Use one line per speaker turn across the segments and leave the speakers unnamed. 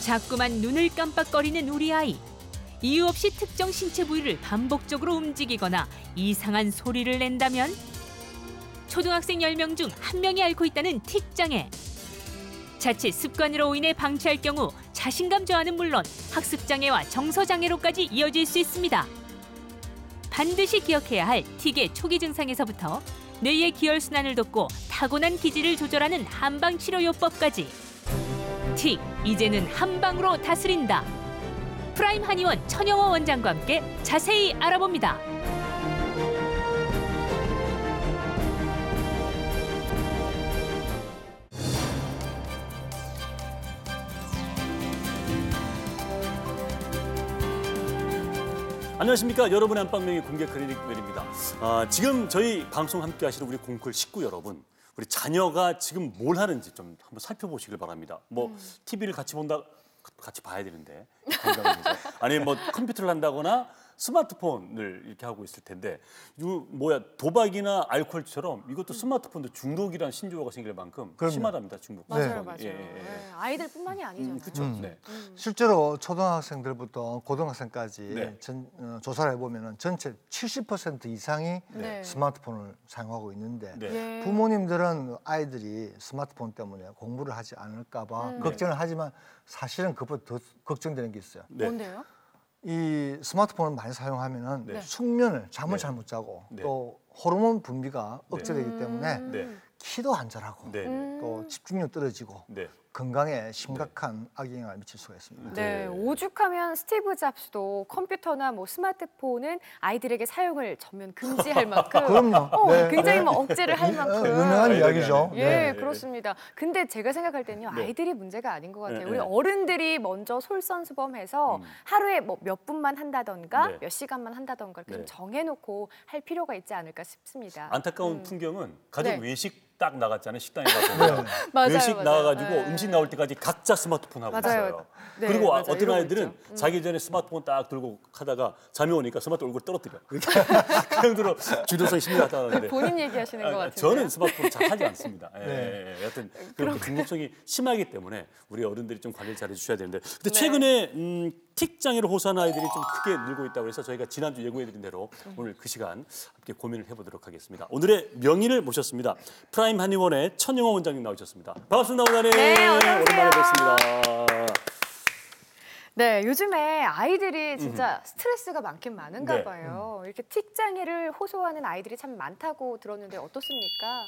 자꾸만 눈을 깜빡거리는 우리 아이. 이유 없이 특정 신체 부위를 반복적으로 움직이거나 이상한 소리를 낸다면 초등학생 10명 중 1명이 앓고 있다는 틱장애. 자칫 습관으로 인해 방치할 경우 자신감 저하는 물론 학습장애와 정서장애로까지 이어질 수 있습니다. 반드시 기억해야 할 틱의 초기 증상에서부터 뇌의 기혈순환을 돕고 타고난 기질을 조절하는 한방치료요법까지. 틱, 이제는 한방으로 다스린다. 프라임 한의원 천영호 원장과 함께 자세히 알아봅니다.
안녕하십니까. 여러분의 안방명의 공개 클리닉 웰입니다. 지금 저희 방송 함께 하시는 우리 공클 식구 여러분, 우리 자녀가 지금 뭘 하는지 좀 한번 살펴보시길 바랍니다. 뭐 TV를 같이 본다, 같이 봐야 되는데 아니면 뭐 컴퓨터를 한다거나 스마트폰을 이렇게 하고 있을 텐데, 이거 뭐야, 도박이나 알코올처럼 이것도 스마트폰도 중독이란 신조어가 생길 만큼 심하답니다. 중독.
맞아요, 맞아요. 네. 아이들뿐만이 아니잖아요.
그렇죠. 네.
실제로 초등학생들부터 고등학생까지
네.
조사를 해보면 전체 70% 이상이
네.
스마트폰을 사용하고 있는데
네.
예.
부모님들은 아이들이 스마트폰 때문에 공부를 하지 않을까 봐 걱정을 하지만 사실은 그것보다 더 걱정되는 게 있어요.
네.
뭔데요?
이 스마트폰을 많이 사용하면은
네.
숙면을 잠을
네.
잘 못 자고
네.
또 호르몬 분비가 억제되기 때문에
네.
키도 안 자라고
네.
또 집중력 떨어지고
네.
건강에 심각한 악영향을 미칠 수가 있습니다.
네,
네.
오죽하면 스티브 잡스도 컴퓨터나 뭐 스마트폰은 아이들에게 사용을 전면 금지할 만큼
그럼요. 네.
굉장히 뭐 억제를 할 만큼
유명한
네.
이야기죠.
예,
네.
그렇습니다. 근데 제가 생각할 때는요,
네.
아이들이 문제가 아닌 것 같아요.
네.
우리 어른들이 먼저 솔선수범해서 하루에 뭐 몇 분만 한다던가
네.
몇 시간만 한다던가 이렇게
네.
좀 정해놓고 할 필요가 있지 않을까 싶습니다.
안타까운 풍경은 가족
네.
외식 딱 나갔잖아요. 식당에 가서
맞아요,
외식
맞아요.
나와가지고
네.
음식 나올 때까지 각자 스마트폰 하고
맞아요.
있어요.
네,
그리고
맞아요.
어떤
이러고
아이들은
있죠.
자기 전에 스마트폰 딱 들고 하다가 잠이 오니까 스마트폰 얼굴 떨어뜨려. 그 정도로 주도성 심리가 하는데
본인 얘기하시는 것 같은데요.
저는 스마트폰 잘 하지 않습니다. 예,
네.
여튼 그렇게 중독성이 심하기 때문에 우리 어른들이 좀 관리를 잘 해주셔야 되는데, 근데
네.
최근에 틱 장애로 호소하는 아이들이 좀 크게 늘고 있다고 해서 저희가 지난주 예고해드린 대로 오늘 그 시간 함께 고민을 해보도록 하겠습니다. 오늘의 명인을 모셨습니다. 프라임 한의원의 천영호 원장님 나오셨습니다. 반갑습니다, 원장님.
네, 어서 오세요.
오랜만에 뵙습니다.
네, 요즘에 아이들이 진짜 스트레스가 많긴 많은가
네.
봐요. 이렇게 틱 장애를 호소하는 아이들이 참 많다고 들었는데 어떻습니까?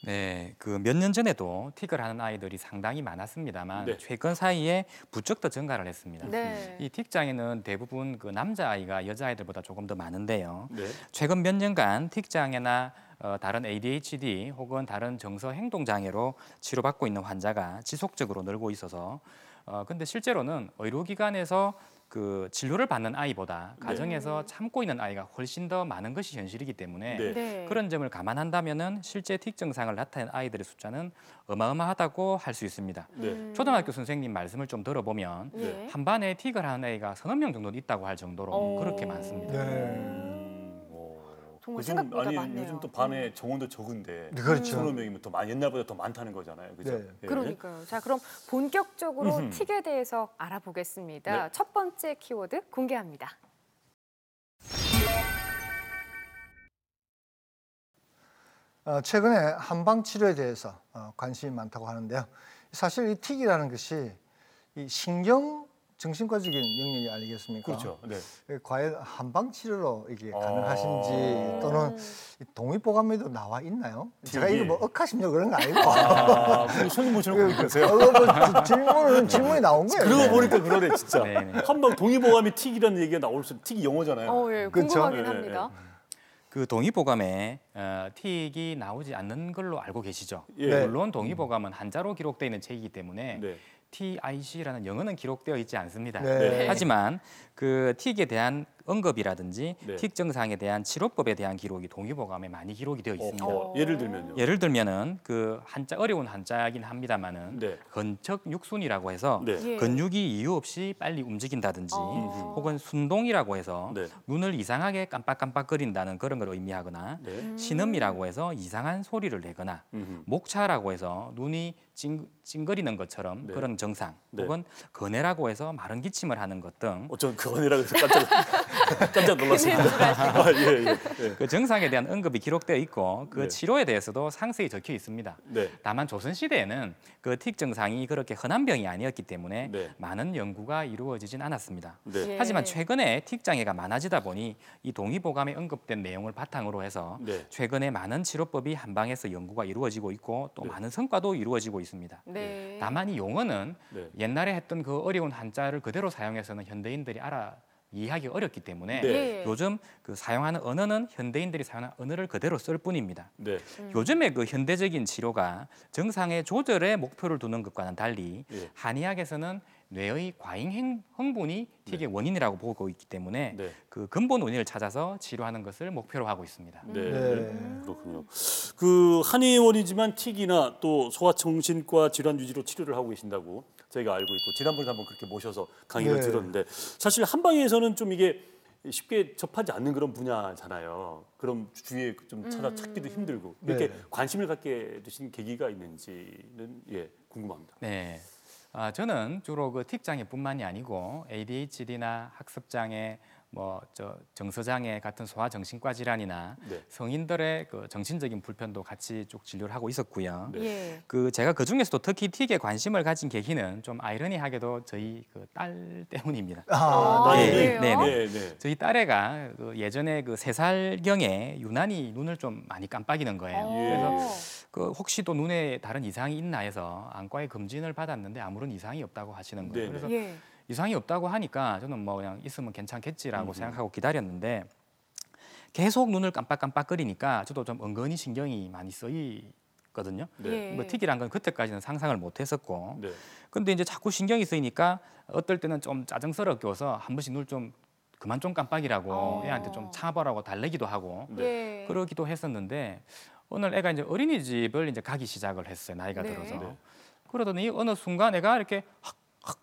네, 그 몇 년 전에도 틱을 하는 아이들이 상당히 많았습니다만
네.
최근 사이에 부쩍 더 증가를 했습니다.
네.
이 틱 장애는 대부분 그 남자 아이가 여자 아이들보다 조금 더 많은데요.
네.
최근 몇 년간 틱 장애나 다른 ADHD 혹은 다른 정서 행동 장애로 치료받고 있는 환자가 지속적으로 늘고 있어서 근데 실제로는 의료기관에서 그 진료를 받는 아이보다 가정에서 참고 있는 아이가 훨씬 더 많은 것이 현실이기 때문에
네.
네.
그런 점을 감안한다면은 실제 틱 증상을 나타낸 아이들의 숫자는 어마어마하다고 할 수 있습니다.
네.
초등학교 선생님 말씀을 좀 들어보면
예.
한 반에 틱을 하는 애가 서너 명 정도 있다고 할 정도로
오.
그렇게 많습니다.
정말
요즘,
생각보다
아니,
많네요.
요즘 또 반에 정원도 적은데
그렇죠.
서너 명이면 더 많이, 옛날보다 더 많다는 거잖아요. 그죠?
네.
예.
그러니까요. 자, 그럼 본격적으로 틱에 대해서 알아보겠습니다.
네.
첫 번째 키워드 공개합니다.
최근에 한방 치료에 대해서 관심이 많다고 하는데요. 사실 이 틱이라는 것이 이 신경 정신과적인 영역이 아니겠습니까?
그렇죠. 네.
과연 한방 치료로 이게 가능하신지 또는 동의보감에도 나와 있나요? 제가 이거 뭐 억하심려 그런 거 아니고
그럼 손님 모시는 거 보세요.
질문이 나온 거예요.
그러고 보니까 그러네, 진짜.
네네.
한방 동의보감이 틱이라는 얘기가 나올 수, 틱이 영어잖아요.
예,
그렇죠?
궁금하긴
네,
합니다.
그 동의보감에 틱이 나오지 않는 걸로 알고 계시죠?
예.
물론 동의보감은 한자로 기록되어 있는 책이기 때문에
네.
TIC라는 영어는 기록되어 있지 않습니다.
네.
하지만 그 틱에 대한 언급이라든지
네.
틱 증상에 대한 치료법에 대한 기록이 동의보감에 많이 기록이 되어 있습니다.
예를 들면요.
예를 들면은 그 한자 어려운 한자이긴 합니다만은
네.
건척육순이라고 해서
네.
예.
근육이 이유 없이 빨리 움직인다든지 혹은 순동이라고 해서
네.
눈을 이상하게 깜빡깜빡거린다는 그런 걸 의미하거나
네.
신음이라고 해서 이상한 소리를 내거나 목차라고 해서 눈이 찡거리는 것처럼
네.
그런 증상
네.
혹은 거뇌라고 해서 마른 기침을 하는 것 등
전 그거니라 해서 깜짝 놀랐습니다. 아, 예, 예.
그 증상에 대한 언급이 기록되어 있고 그
네.
치료에 대해서도 상세히 적혀 있습니다.
네.
다만 조선 시대에는 그 틱 증상이 그렇게 흔한 병이 아니었기 때문에
네.
많은 연구가 이루어지진 않았습니다.
네.
예.
하지만 최근에 틱 장애가 많아지다 보니 이 동의보감에 언급된 내용을 바탕으로 해서
네.
최근에 많은 치료법이 한방에서 연구가 이루어지고 있고 또
네.
많은 성과도 이루어지고 있습니다.
네.
다만 이 용어는
네.
옛날에 했던 그 어려운 한자를 그대로 사용해서는 현대인들이 이해하기 어렵기 때문에
네.
예.
요즘 그 사용하는 언어는 현대인들이 사용하는 언어를 그대로 쓸 뿐입니다.
네.
요즘에 그 현대적인 치료가 증상의 조절에 목표를 두는 것과는 달리
예.
한의학에서는 뇌의 과잉 흥분이 틱의 원인이라고 보고 있기 때문에
네.
그 근본 원인을 찾아서 치료하는 것을 목표로 하고 있습니다.
네.
네.
그렇군요. 그 한의원이지만 틱이나 또 소아정신과 질환 위주로 치료를 하고 계신다고 저희가 알고 있고 지난번에 한번 그렇게 모셔서 강의를
네.
들었는데 사실 한방에서는 좀 이게 쉽게 접하지 않는 그런 분야잖아요. 그럼 주위에 좀 찾기도 힘들고 이렇게
네.
관심을 갖게 되신 계기가 있는지는 궁금합니다.
네. 저는 주로 그 틱 장애뿐만이 아니고 ADHD나 학습 장애, 정서 장애 같은 소아 정신과 질환이나
네.
성인들의 그 정신적인 불편도 같이 쭉 진료를 하고 있었고요.
네.
예.
제가 그 중에서도 특히 틱에 관심을 가진 계기는 좀 아이러니하게도 저희 그 딸 때문입니다.
네.
그래요?
네. 네.
저희 딸애가 그 예전에 그 3살경에 유난히 눈을 좀 많이 깜빡이는 거예요. 그래서 그 혹시 또 눈에 다른 이상이 있나 해서 안과에 검진을 받았는데 아무런 이상이 없다고 하시는 거예요.
네네.
그래서
예.
이상이 없다고 하니까 저는 뭐 그냥 있으면 괜찮겠지라고 생각하고 기다렸는데 계속 눈을 깜빡깜빡거리니까 저도 좀 은근히 신경이 많이 쓰이거든요.
네.
예.
뭐 틱이란 건 그때까지는 상상을 못 했었고
네.
근데 이제 자꾸 신경이 쓰이니까 어떨 때는 좀 짜증스럽게 와서 한 번씩 눈을 좀 그만 좀 깜빡이라고 애한테 좀 참아보라고 달래기도 하고
네.
예.
그러기도 했었는데 오늘 애가 이제 어린이집을 이제 가기 시작을 했어요. 나이가
네.
들어서.
네.
그러더니 어느 순간 애가 이렇게 헉헉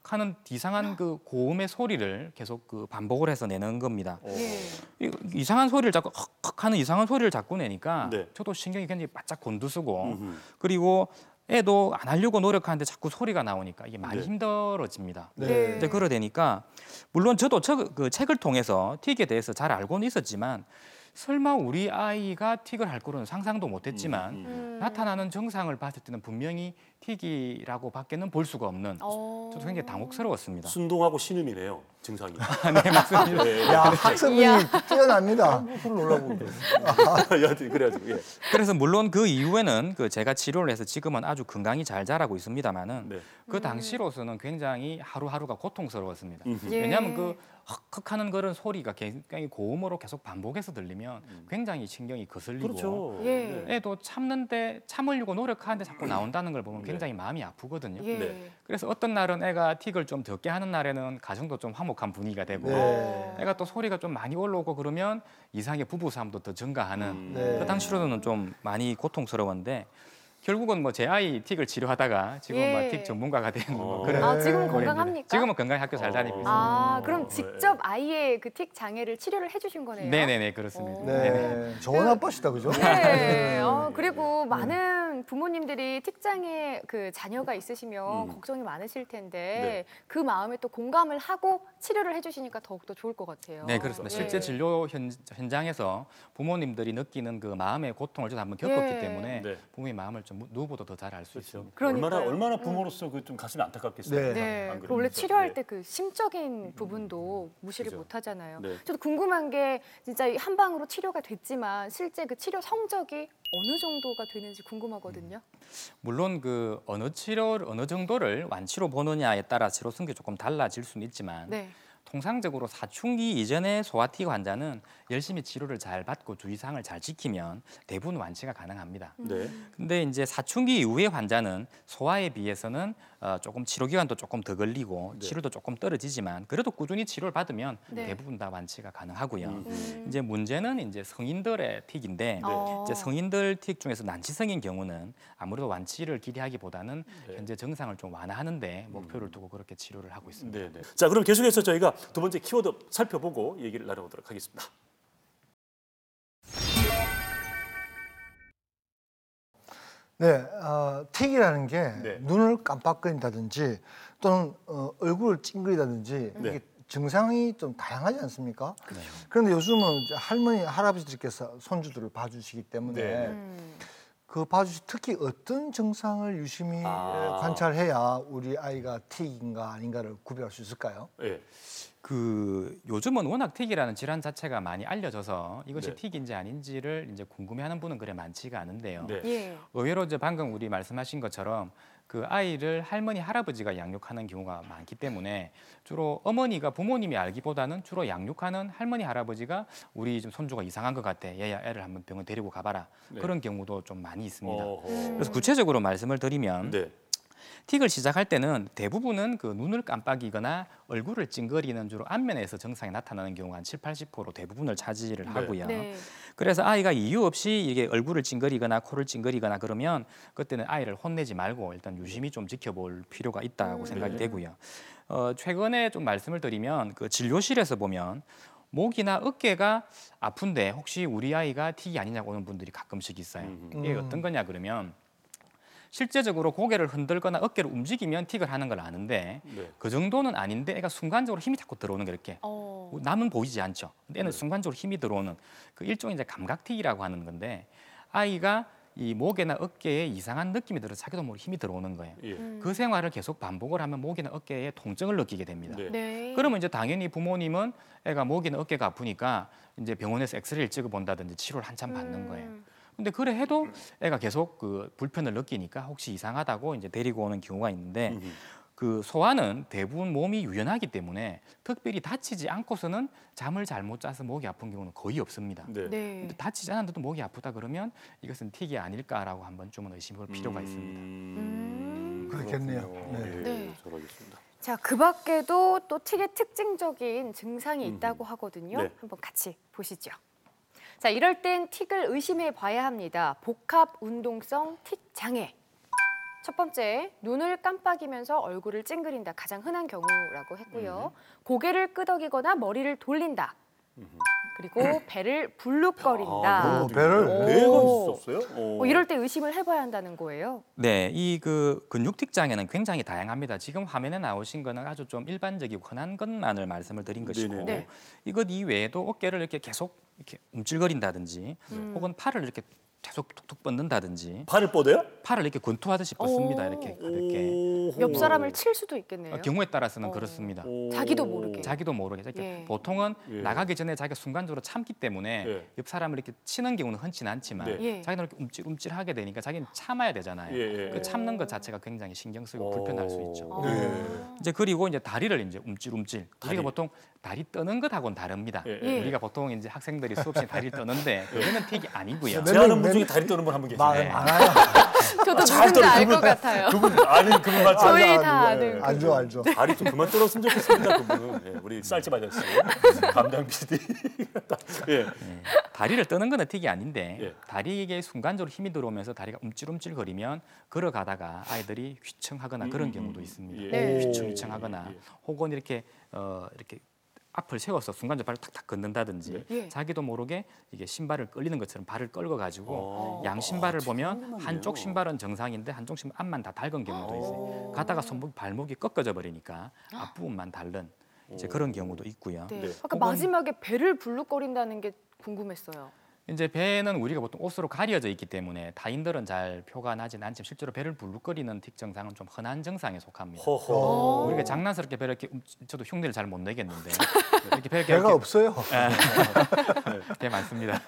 하는 이상한 그 고음의 소리를 계속 그 반복을 해서 내는 겁니다.
예.
이상한 소리를 자꾸 헉헉 하는 이상한 소리를 자꾸 내니까
네.
저도 신경이 굉장히 바짝 곤두서고
음흠.
그리고 애도 안 하려고 노력하는데 자꾸 소리가 나오니까 이게 많이
네.
힘들어집니다.
네.
이제 그러되니까 물론 저도 그 책을 통해서 틱에 대해서 잘 알고는 있었지만 설마 우리 아이가 틱을 할 거로는 상상도 못했지만 나타나는 증상을 봤을 때는 분명히 틱이라고밖에는 볼 수가 없는 저도 굉장히 당혹스러웠습니다.
순동하고 신음이네요. 증상이.
네 맞습니다.
네.
야, 학습이
이야.
뛰어납니다.
그걸 놀라고 여하튼 그래가지고 예.
그래서 물론 그 이후에는 제가 치료를 해서 지금은 아주 건강히 잘 자라고 있습니다만은
네.
그 당시로서는 굉장히 하루하루가 고통스러웠습니다.
예.
왜냐하면 그 헉헉하는 그런 소리가 굉장히 고음으로 계속 반복해서 들리면 굉장히 신경이 거슬리고
그렇죠.
예.
네.
애도 참으려고 노력하는데 자꾸 나온다는 걸 보면 굉장히 마음이 아프거든요.
예.
네.
그래서 어떤 날은 애가 틱을 좀 적게 하는 날에는 가정도 좀 화목한 분위기가 되고
네.
애가 또 소리가 좀 많이 올라오고 그러면 이상하게 부부싸움도 더 증가하는
네.
그 당시로는 좀 많이 고통스러웠는데 결국은 뭐 제 아이 틱을 치료하다가 지금
예.
막 틱 전문가가 되는 뭐
어.
그런
아, 지금은
꼴입니다.
건강합니까?
지금은 건강히 학교 잘 다니고 있습니다.
아,
어,
그럼
네.
직접 아이의 그 틱 장애를 치료를 해주신 거네요.
네네네 그렇습니다.
오.
네네.
네. 좋은 아빠시다, 그죠?
네. 그리고 많은 부모님들이 틱 장애 그 자녀가 있으시면 걱정이 많으실 텐데
네.
그 마음에 또 공감을 하고 치료를 해주시니까 더욱더 좋을 것 같아요.
네 그렇습니다.
예.
실제 진료 현장에서 부모님들이 느끼는 그 마음의 고통을 저도 한번 겪었기
예.
때문에
네.
부모의 마음을 좀 누구보다 더 잘 알 수 있습니다.
그러니까요.
얼마나 부모로서 그 좀 가슴이 안타깝겠어요.
네.
네,
안
그 원래
그러면서.
치료할
네.
때 그 심적인 부분도 무시를
그죠.
못 하잖아요.
네.
저도 궁금한 게 진짜 이 한방으로 치료가 됐지만 실제 그 치료 성적이 어느 정도가 되는지 궁금하거든요.
물론 그 어느 정도를 완치로 보느냐에 따라 치료 성격이 조금 달라질 수는 있지만
네.
통상적으로 사춘기 이전의 소아틱 환자는 열심히 치료를 잘 받고 주의사항을 잘 지키면 대부분 완치가 가능합니다.
네.
근데 이제 사춘기 이후의 환자는 소아에 비해서는 조금 치료 기간도 조금 더 걸리고
네.
치료도 조금 떨어지지만 그래도 꾸준히 치료를 받으면
네.
대부분 다 완치가 가능하고요. 이제 문제는 이제 성인들의 틱인데
어.
이제 성인들 틱 중에서 난치성인 경우는 아무래도 완치를 기대하기보다는
네.
현재 증상을 좀 완화하는데 목표를 두고 그렇게 치료를 하고 있습니다.
네, 네. 자, 그럼 계속해서 저희가 두 번째 키워드 살펴보고 얘기를 나눠보도록 하겠습니다.
네, 틱이라는 게
네.
눈을 깜빡거린다든지 또는 얼굴을 찡그리다든지
네.
이게 증상이 좀 다양하지 않습니까?
네.
그런데 요즘은 이제 할머니, 할아버지들께서 손주들을 봐주시기 때문에
네.
그 봐주시 특히 어떤 증상을 유심히 관찰해야 우리 아이가 틱인가 아닌가를 구별할 수 있을까요?
예.
그 요즘은 워낙 틱이라는 질환 자체가 많이 알려져서 이것이
네.
틱인지 아닌지를 이제 궁금해하는 분은 그래 많지가 않은데요.
네.
예.
의외로 이제 방금 우리 말씀하신 것처럼 그 아이를 할머니 할아버지가 양육하는 경우가 많기 때문에 주로 어머니가 부모님이 알기보다는 주로 양육하는 할머니 할아버지가 우리 좀 손주가 이상한 것 같아, 얘야 애를 한번 병원 데리고 가봐라.
네.
그런 경우도 좀 많이 있습니다.
어허.
그래서 구체적으로 말씀을 드리면
네.
틱을 시작할 때는 대부분은 그 눈을 깜빡이거나 얼굴을 찡그리는 주로 안면에서 증상이 나타나는 경우가 한 70-80% 대부분을 차지를
네.
하고요.
네.
그래서 아이가 이유 없이 이게 얼굴을 찡그리거나 코를 찡그리거나 그러면 그때는 아이를 혼내지 말고 일단 유심히 좀 지켜볼 필요가 있다고 생각이
네.
되고요. 최근에 좀 말씀을 드리면 그 진료실에서 보면 목이나 어깨가 아픈데 혹시 우리 아이가 틱이 아니냐고 오는 분들이 가끔씩 있어요. 이게 어떤 거냐 그러면 실제적으로 고개를 흔들거나 어깨를 움직이면 틱을 하는 걸 아는데
네.
그 정도는 아닌데 애가 순간적으로 힘이 자꾸 들어오는 게 이렇게
어.
남은 보이지 않죠. 근데 애는
네.
순간적으로 힘이 들어오는 그 일종의 이제 감각틱이라고 하는 건데 아이가 이 목이나 어깨에 이상한 느낌이 들어서 자기도 모르게 힘이 들어오는 거예요.
예.
그 생활을 계속 반복을 하면 목이나 어깨에 통증을 느끼게 됩니다.
네.
네.
그러면 이제 당연히 부모님은 애가 목이나 어깨가 아프니까 이제 병원에서 엑스레이를 찍어 본다든지 치료를 한참 받는 거예요. 근데 그래 해도 애가 계속 그 불편을 느끼니까 혹시 이상하다고 이제 데리고 오는 경우가 있는데 그 소아는 대부분 몸이 유연하기 때문에 특별히 다치지 않고서는 잠을 잘못 자서 목이 아픈 경우는 거의 없습니다.
네.
네.
근데 다치지 않았는데도 목이 아프다 그러면 이것은 틱이 아닐까라고 한 번쯤은 의심해볼 필요가 있습니다.
그렇겠네요.
그렇군요.
네.
예,
네.
잘 알겠습니다.
자, 그 밖에도 또 틱의 특징적인 증상이 있다고 하거든요.
네.
한번 같이 보시죠. 자, 이럴 땐 틱을 의심해 봐야 합니다. 복합 운동성 틱 장애. 첫 번째, 눈을 깜빡이면서 얼굴을 찡그린다. 가장 흔한 경우라고 했고요. 고개를 끄덕이거나 머리를 돌린다. 그리고 배를 불룩거린다.
배를
배가
오.
있었어요?
이럴 때 의심을 해봐야 한다는 거예요.
네, 이 그 근육틱 장애는 굉장히 다양합니다. 지금 화면에 나오신 거는 아주 좀 일반적이고 흔한 것만을 말씀을 드린 것이고
네네.
네.
이것 이외에도 어깨를 이렇게 계속 이렇게 움찔거린다든지 혹은 팔을 이렇게 계속 툭툭 뻗는다든지
발을 뻗어요?
팔을 이렇게 권투하듯이 뻗습니다. 이렇게 가볍게
오호.
옆 사람을 칠 수도 있겠네요.
경우에 따라서는
어.
그렇습니다.
자기도 모르게.
자기도 모르게 이렇게
예.
보통은
예.
나가기 전에 자기가 순간적으로 참기 때문에
예.
옆 사람을 이렇게 치는 경우는 흔치는 않지만
네.
예.
자기는 이렇게 움찔움찔하게 되니까 자기는 참아야 되잖아요.
예, 예.
그 참는 것 자체가 굉장히 신경 쓰이고 불편할 수 있죠.
어.
네.
이제 그리고 이제 다리를 이제 움찔움찔.
다리.
우리가 보통 다리 떠는 것하고는 다릅니다.
예,
예.
우리가 보통 이제 학생들이 수업 시에 다리를 떠는데 그거는 틱이 아니고요.
네.
제아는 분 중에 다리 떠는 분 한 분 계시네.
많아요.
저도
잘
누군지 알
그분,
것 같아요.
그분 아는 그분 맞죠?
저희
알죠,
다
알죠.
아는
알죠, 알죠.
다리 좀 그만 떨었으면 좋겠습니다. 그분은 예, 우리 쌀집 아저씨 담당 PD. 예.
다리를 떠는 거는 틱이 아닌데
예.
다리에 순간적으로 힘이 들어오면서 다리가 움찔움찔거리면 걸어가다가 아이들이 휘청하거나 그런 경우도 있습니다.
예.
네.
휘청휘청하거나
예.
혹은 이렇게 이렇게 앞을 세워서 순간적으로 발을 탁탁 걷는다든지
예.
자기도 모르게 이게 신발을 끌리는 것처럼 발을 끌고 가지고
아.
양 신발을 보면
궁금하네요.
한쪽 신발은 정상인데 한쪽 신발 앞만 다 닳은 경우도 있어요. 가다가 손목 발목이 꺾어져 버리니까 앞부분만 닳는 이제 그런 경우도 있고요.
네.
네.
아까
혹은-
마지막에 배를 불룩거린다는 게 궁금했어요.
이제 배는 우리가 보통 옷으로 가려져 있기 때문에 타인들은 잘 표가 나진 않지만 실제로 배를 불룩거리는 틱 증상은 좀 흔한 증상에 속합니다.
허허.
우리가 장난스럽게 배를 이렇게 저도 흉내를 잘 못 내겠는데 이렇게 배를
배가
이렇게
없어요.
배 많습니다.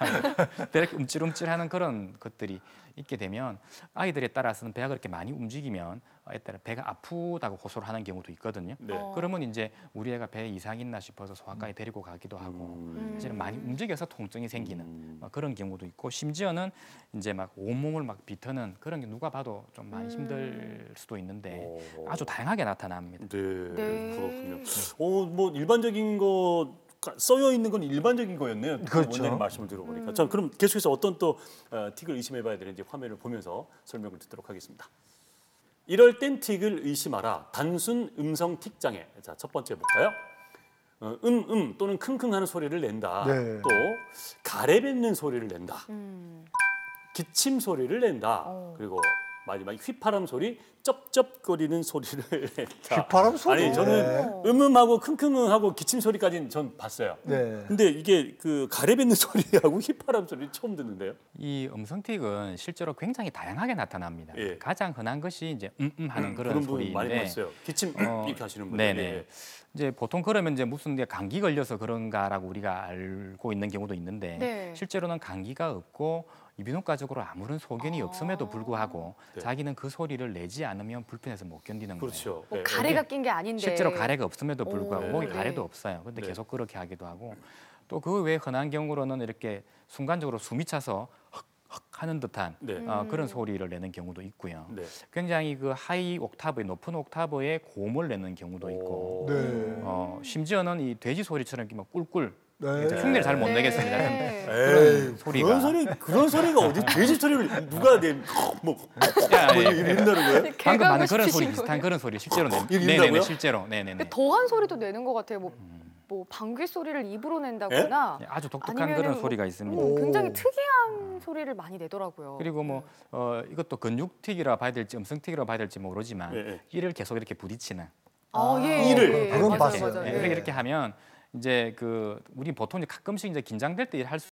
배를 이렇게 움찔움찔하는 그런 것들이 있게 되면 아이들에 따라서는 배가 그렇게 많이 움직이면 따라 배가 아프다고 호소를 하는 경우도 있거든요.
네.
그러면 이제 우리 애가 배에 이상이 있나 싶어서 소아과에 데리고 가기도 하고 사실은 많이 움직여서 통증이 생기는 그런 경우도 있고 심지어는 이제 막 온몸을 막 비트는 그런 게 누가 봐도 좀 많이 힘들 수도 있는데 아주 다양하게 나타납니다.
네,
네.
그렇군요. 뭐 일반적인 거 써여 있는 건 일반적인 거였네요.
그렇죠.
원장님 말씀을 들어보니까. 자, 그럼 계속해서 어떤 또 틱을 의심해봐야 되는지 화면을 보면서 설명을 듣도록 하겠습니다. 이럴 땐 틱을 의심하라. 단순 음성 틱 장애. 자, 첫 번째 볼까요? 또는 킁킁하는 소리를 낸다.
네.
또 가래뱉는 소리를 낸다. 기침 소리를 낸다. 그리고 마지막 휘파람 소리, 쩝쩝거리는 소리를 낸다.
휘파람 소리.
아니 저는
네.
음음하고 킁킁하고 기침 소리까지는 전 봤어요.
네.
근데 이게 그 가래뱉는 소리하고 휘파람 소리 처음 듣는데요.
이 음성틱은 실제로 굉장히 다양하게 나타납니다.
예.
가장 흔한 것이 이제 하는 그런
분 많이
소리인데
봤어요. 기침 이렇게 하시는 분들.
네네.
예.
이제 보통 그러면 이제 무슨 이제 감기 걸려서 그런가라고 우리가 알고 있는 경우도 있는데
네.
실제로는 감기가 없고 이비인후과적으로 아무런 소견이 없음에도 불구하고
네.
자기는 그 소리를 내지 않으면 불편해서 못 견디는 거예요.
그렇죠.
뭐
예.
가래가 낀 게 아닌데.
실제로 가래가 없음에도 불구하고
오,
목에
네.
가래도 없어요. 근데
네.
계속 그렇게 하기도 하고 또 그 외에 흔한 경우로는 이렇게 순간적으로 숨이 차서 헉헉 하는 듯한
네.
그런 소리를 내는 경우도 있고요.
네.
굉장히 그 하이 옥타브의 높은 옥타브의 고음을 내는 경우도 있고
네.
심지어는 이 돼지 소리처럼 이렇게 막 꿀꿀
네.
흉내를 잘 못
네.
내겠습니다.
에이,
소리가.
그런 소리가 어디 돼지 소리를 누가 뭐
야, 예.
이런다는 거예요?
방금 하는 그런 소리
시키신
비슷한
거예요?
그런 소리 실제로
이게
네네네
낸다고요?
실제로 네네네
더한 소리도 내는 것 같아요. 뭐 방귀 소리를 입으로 낸다거나
예, 아주 독특한
아니면은
그런
뭐-
소리가 있습니다.
굉장히 특이한 소리를 많이 내더라고요.
그리고 뭐 이것도 근육틱이라 봐야 될지 음성틱이라 봐야 될지 모르지만
예, 예.
이를 계속 이렇게 부딪히는
이를.
그건
맞아요,
봤어요.
맞아요.
예,
예.
이렇게 하면 이제 그 우리 보통 이제 가끔씩 이제 긴장될 때 할 수